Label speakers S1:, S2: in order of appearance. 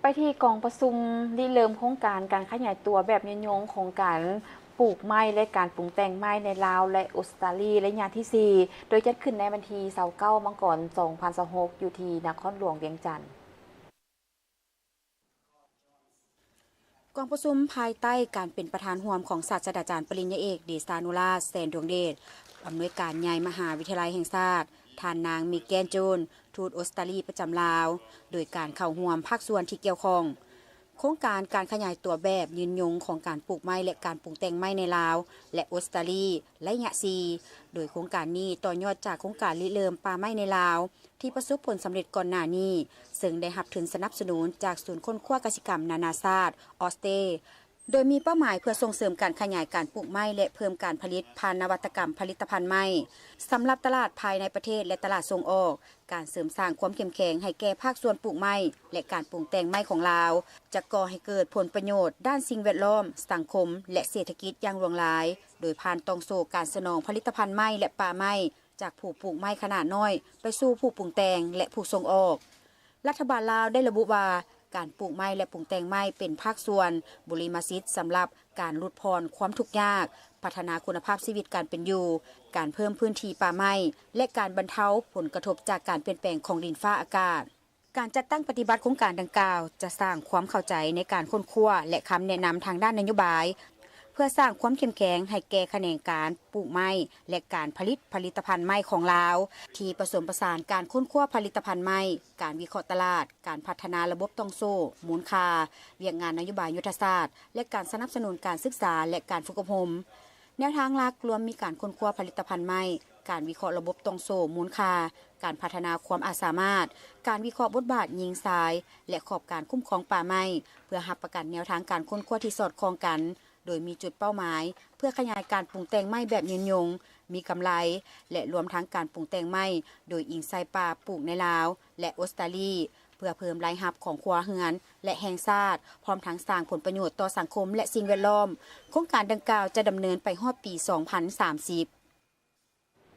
S1: ไปที่กองประชุมริเริ่มโครงการการขยายตัวแบบยงๆของการปลูกไม้และการปรุงแต่งไม้ในลาวและออสเตรเลียระยะที่ 4โดยจัดขึ้นในวันที่29มังกร2026อยู่ที่นครหลวงเวียงจันทน์
S2: กองประชุมภายใต้การเป็นประธานร่วมของศาสตราจารย์ปริญญาเอกเดชานุราชแสนดวงเดชอำนวยการใหญ่มหาวิทยาลัยแห่งชาติท่านนางมิแกนโจนทูตออสเตรเลียประจำลาวโดยการเข้าร่วมภาคส่วนที่เกี่ยวข้องโครงการการขยายตัวแบบยืนยงของการปลูกไม้และการปลูกแต่งไม้ในลาวและออสเตรเลียระยะ4โดยโครงการนี้ต่อยอดจากโครงการริเริ่มป่าไม้ในลาวที่ประสบผลสำเร็จก่อนหน้านี้ซึ่งได้รับทุนสนับสนุนจากศูนย์ค้นคว้ากสิกรรมนานาชาติออสเตรโดยมีเป้าหมายเพื่อส่งเสริมการขยายการปลูกไม้และเพิ่มการผลิตผ่านนวัตกรรมผลิตภัณฑ์ไม้สำหรับตลาดภายในประเทศและตลาดส่งออกการเสริมสร้างความเข้มแข็งให้แก่ภาคส่วนปลูกไม้และการปลูกแต่งไม้ของลาวจะก่อให้เกิดผลประโยชน์ด้านสิ่งแวดล้อมสังคมและเศรษฐกิจอย่างหลวงหลายโดยผ่านต้องโซ่การสนองผลิตภัณฑ์ไม้และป่าไม้จากผู้ปลูกไม้ขนาดน้อยไปสู่ผู้ปลูกแต่งและผู้ส่งออกรัฐบาลลาวได้ระบุว่าการปลูกไม้และปลูกแต่งไม้เป็นภาคส่วนบริมาสิทธิ์สำหรับการลดพรความทุกข์ยากพัฒนาคุณภาพชีวิตการเป็นอยู่การเพิ่มพื้นที่ป่าไม้และการบรรเทาผลกระทบจากการเปลี่ยนแปลงของดินฟ้าอากาศการจัดตั้งปฏิบัติโครงการดังกล่าวจะสร้างความเข้าใจในการค้นคว้าและคำแนะนำทางด้านนโยบายเพื่อสร้างความเข้มแข็งให้แก่แขนงการปลูกไม้และการผลิตภัณฑ์ไม้ของลาวที่ผสมผสานการค้นคว้าผลิตภัณฑ์ไม้การวิเคราะห์ตลาดการพัฒนาระบบต้องโซ่มูลค่าเวียงงานนโยบายยุทธศาสตร์และการสนับสนุนการศึกษาและการฝึกอบรมแนวทางหลักรวมมีการค้นคว้าผลิตภัณฑ์ไม้การวิเคราะห์ระบบต้องโซ่มูลค่าการพัฒนาความอาจสามารถการวิเคราะห์บทบาทยิงทรายและขอบการคุ้มครองป่าไม้เพื่อรับประกันแนวทางการค้นคว้าที่สอดคล้องกันโดยมีจุดเป้าหมายเพื่อขยายการปลูกแต่งไม้แบบยืนยงมีกำไรและรวมทั้งการปลูกแต่งไม้โดยอิงไซป่าปลูกในลาวและออสเตรเลียเพื่อเพิ่มรายรับของครัวเรือนและแห่งชาติพร้อมทั้งสร้างผลประโยชน์ต่อสังคมและสิ่งแวดล้อมโครงการดังกล่าวจะดำเนินไปฮอดปี 2030